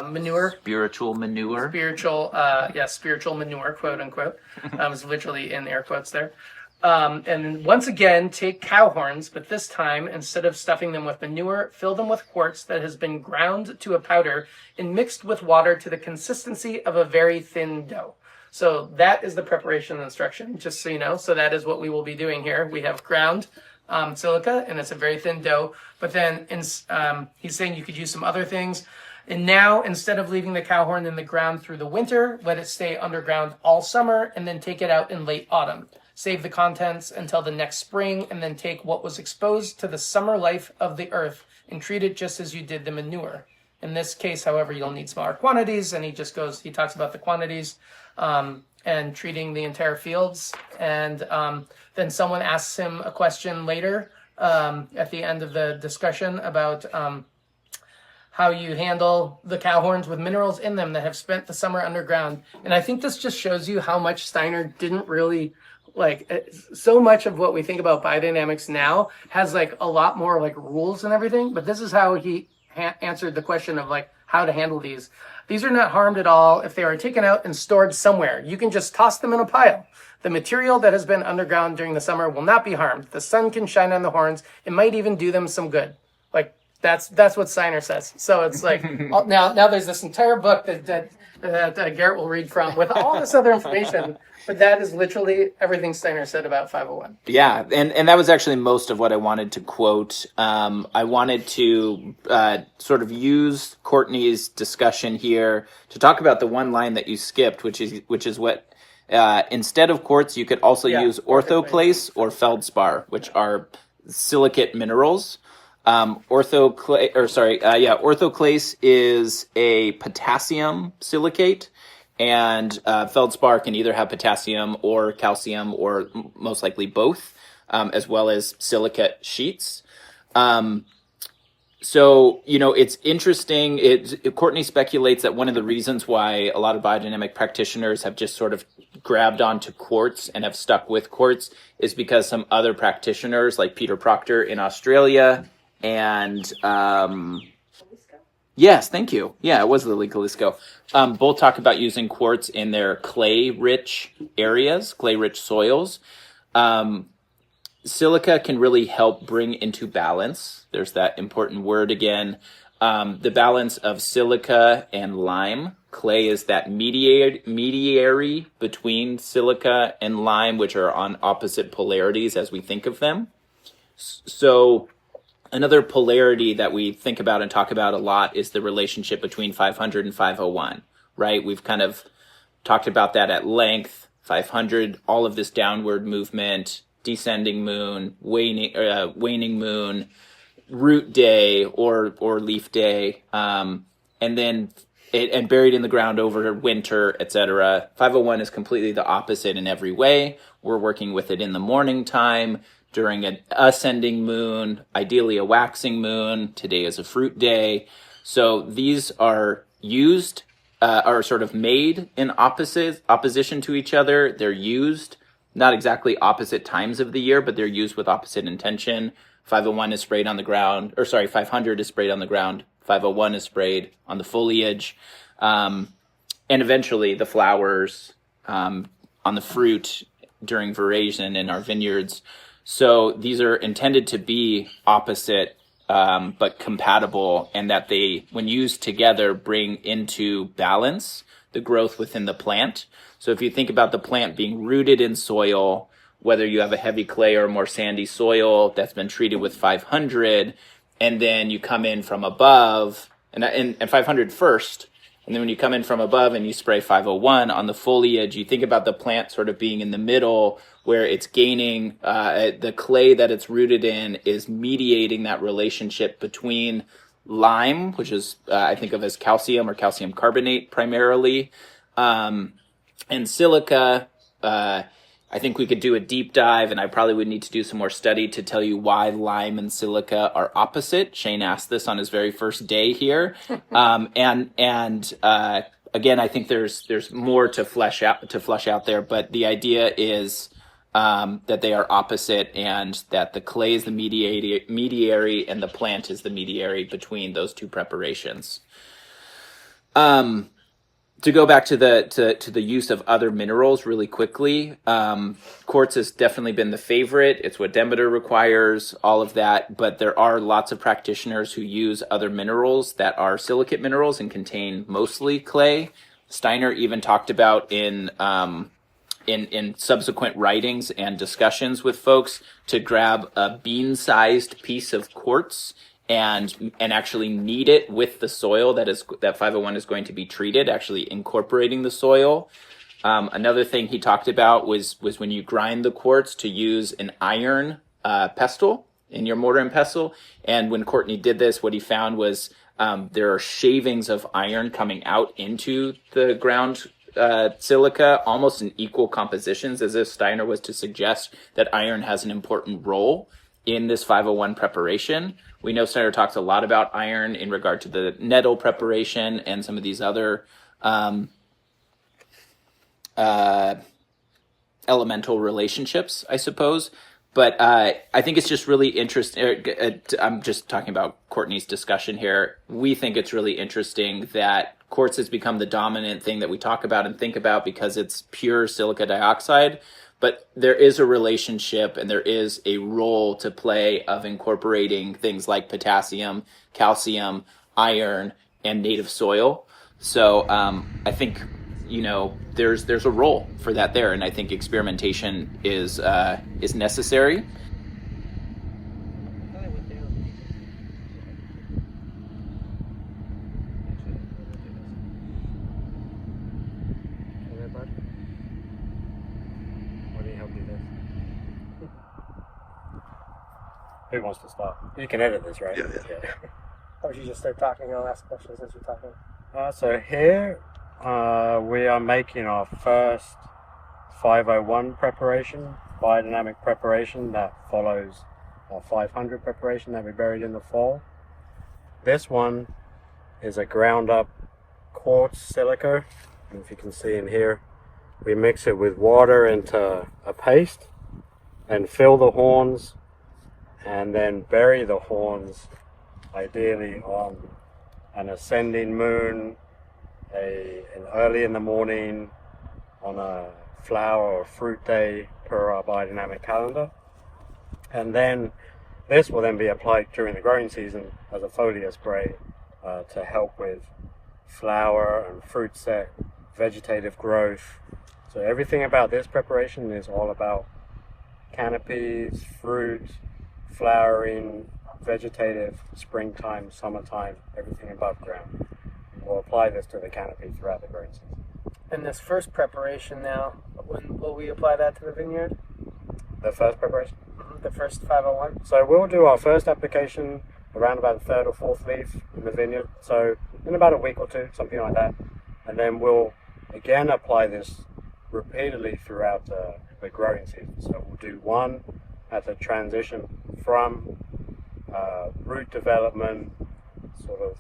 manure. Spiritual manure. Spiritual manure, quote unquote. Is literally in air quotes there. And once again, take cow horns, but this time, instead of stuffing them with manure, fill them with quartz that has been ground to a powder and mixed with water to the consistency of a very thin dough. So that is the preparation instruction, just so you know. So that is what we will be doing here. We have ground silica, and it's a very thin dough. But then he's saying you could use some other things. And now, instead of leaving the cow horn in the ground through the winter, let it stay underground all summer and then take it out in late autumn. Save the contents until the next spring, and then take what was exposed to the summer life of the earth and treat it just as you did the manure. In this case, however, you'll need smaller quantities, and he talks about the quantities and treating the entire fields. And then someone asks him a question later at the end of the discussion about how you handle the cow horns with minerals in them that have spent the summer underground. And I think this just shows you how much Steiner didn't really so much of what we think about biodynamics now has a lot more rules and everything, but this is how he answered the question of how to handle these. These are not harmed at all if they are taken out and stored somewhere. You can just toss them in a pile. The material that has been underground during the summer will not be harmed. The sun can shine on the horns. It might even do them some good. That's what Steiner says. So it's now there's this entire book that Garrett will read from with all this other information. But that is literally everything Steiner said about 501. Yeah, and that was actually most of what I wanted to quote. I wanted to sort of use Courtney's discussion here to talk about the one line that you skipped, which is what instead of quartz, you could also use orthoclase or feldspar, which are silicate minerals. Orthoclase is a potassium silicate. And feldspar can either have potassium or calcium or most likely both, as well as silicate sheets. So, it's interesting. Courtney speculates that one of the reasons why a lot of biodynamic practitioners have just sort of grabbed onto quartz and have stuck with quartz is because some other practitioners, like Peter Proctor in Australia and... Yes, thank you. Yeah, it was Lily Galisco. Both talk about using quartz in their clay-rich areas, clay-rich soils. Silica can really help bring into balance. There's that important word again. The balance of silica and lime. Clay is that mediary between silica and lime, which are on opposite polarities as we think of them. So... another polarity that we think about and talk about a lot is the relationship between 500 and 501, right? We've kind of talked about that at length. 500, all of this downward movement, descending moon, waning moon, root day or leaf day, and then and buried in the ground over winter, etc. 501 is completely the opposite in every way. We're working with it in the morning time, during an ascending moon, ideally a waxing moon. Today is a fruit day. So these are used, are sort of made in opposition to each other. They're used not exactly opposite times of the year, but they're used with opposite intention. 501 is sprayed on the ground, 500 is sprayed on the ground. 501 is sprayed on the foliage. And eventually the flowers on the fruit during veraison in our vineyards. So these are intended to be opposite, but compatible, and that they, when used together, bring into balance the growth within the plant. So if you think about the plant being rooted in soil, whether you have a heavy clay or more sandy soil that's been treated with 500, and then you come in from above, and 500 first, and then when you come in from above and you spray 501 on the foliage, you think about the plant sort of being in the middle, where it's gaining, the clay that it's rooted in is mediating that relationship between lime, which is, I think of as calcium or calcium carbonate primarily, and silica. I think we could do a deep dive, and I probably would need to do some more study to tell you why lime and silica are opposite. Shane asked this on his very first day here. Again, I think there's more to flesh out there, but the idea is, that they are opposite, and that the clay is the mediary and the plant is the mediary between those two preparations. To go back to the use of other minerals really quickly, quartz has definitely been the favorite. It's what Demeter requires, all of that. But there are lots of practitioners who use other minerals that are silicate minerals and contain mostly clay. Steiner even talked about in subsequent writings and discussions with folks to grab a bean-sized piece of quartz and actually knead it with the soil that 501 is going to be treated, actually incorporating the soil. Another thing he talked about was when you grind the quartz to use an iron pestle in your mortar and pestle. And when Courtney did this, what he found was there are shavings of iron coming out into the ground silica, almost in equal compositions, as if Steiner was to suggest that iron has an important role in this 501 preparation. We know Steiner talks a lot about iron in regard to the nettle preparation and some of these other elemental relationships, I suppose. But I think it's just really interesting. I'm just talking about Courtney's discussion here. We think it's really interesting that quartz has become the dominant thing that we talk about and think about because it's pure silica dioxide. But there is a relationship and there is a role to play of incorporating things like potassium, calcium, iron, and native soil. So I think, there's a role for that there, and I think experimentation is necessary. Who wants to start? You can edit this, right? Yeah. Or you just start talking and I'll ask questions as you're talking. So here we are making our first 501 preparation, biodynamic preparation that follows our 500 preparation that we buried in the fall. This one is a ground up quartz silica. And if you can see in here, we mix it with water into a paste and fill the horns and then bury the horns ideally on an ascending moon, early in the morning, on a flower or fruit day per our biodynamic calendar. And then this will then be applied during the growing season as a foliar spray to help with flower and fruit set, vegetative growth. So everything about this preparation is all about canopies, fruit, flowering, vegetative, springtime, summertime, everything above ground. We'll apply this to the canopy throughout the growing season. And this first preparation now, when will we apply that to the vineyard? The first preparation? The first 501? So we'll do our first application around about the third or fourth leaf in the vineyard. So in about a week or two, something like that. And then we'll again apply this repeatedly throughout the growing season. So we'll do one at the transition from root development, sort of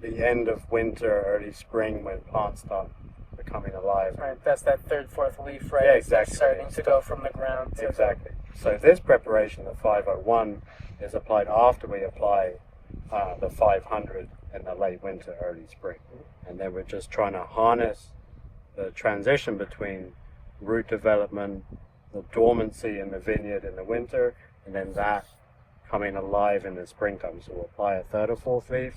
the end of winter, early spring, when plants start becoming alive. Right, that's that third, fourth leaf, right? Yeah, exactly. Starting to go from the ground. Exactly. So this preparation, the 501, is applied after we apply the 500 in the late winter, early spring. And then we're just trying to harness the transition between root development, the dormancy in the vineyard in the winter, and then that coming alive in the springtime. So we'll apply a third or fourth leaf,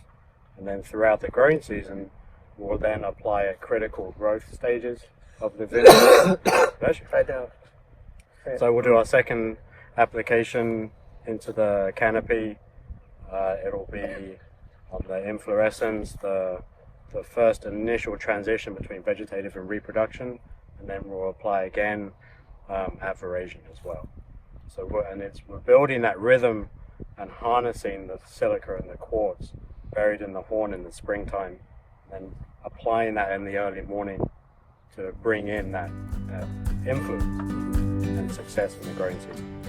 and then throughout the growing season, we'll then apply at critical growth stages of the vineyard. I know. So we'll do our second application into the canopy. It'll be on the inflorescence, the first initial transition between vegetative and reproduction, and then we'll apply again at veraison as well. So we're building that rhythm and harnessing the silica and the quartz buried in the horn in the springtime, and applying that in the early morning to bring in that influence and success in the growing season.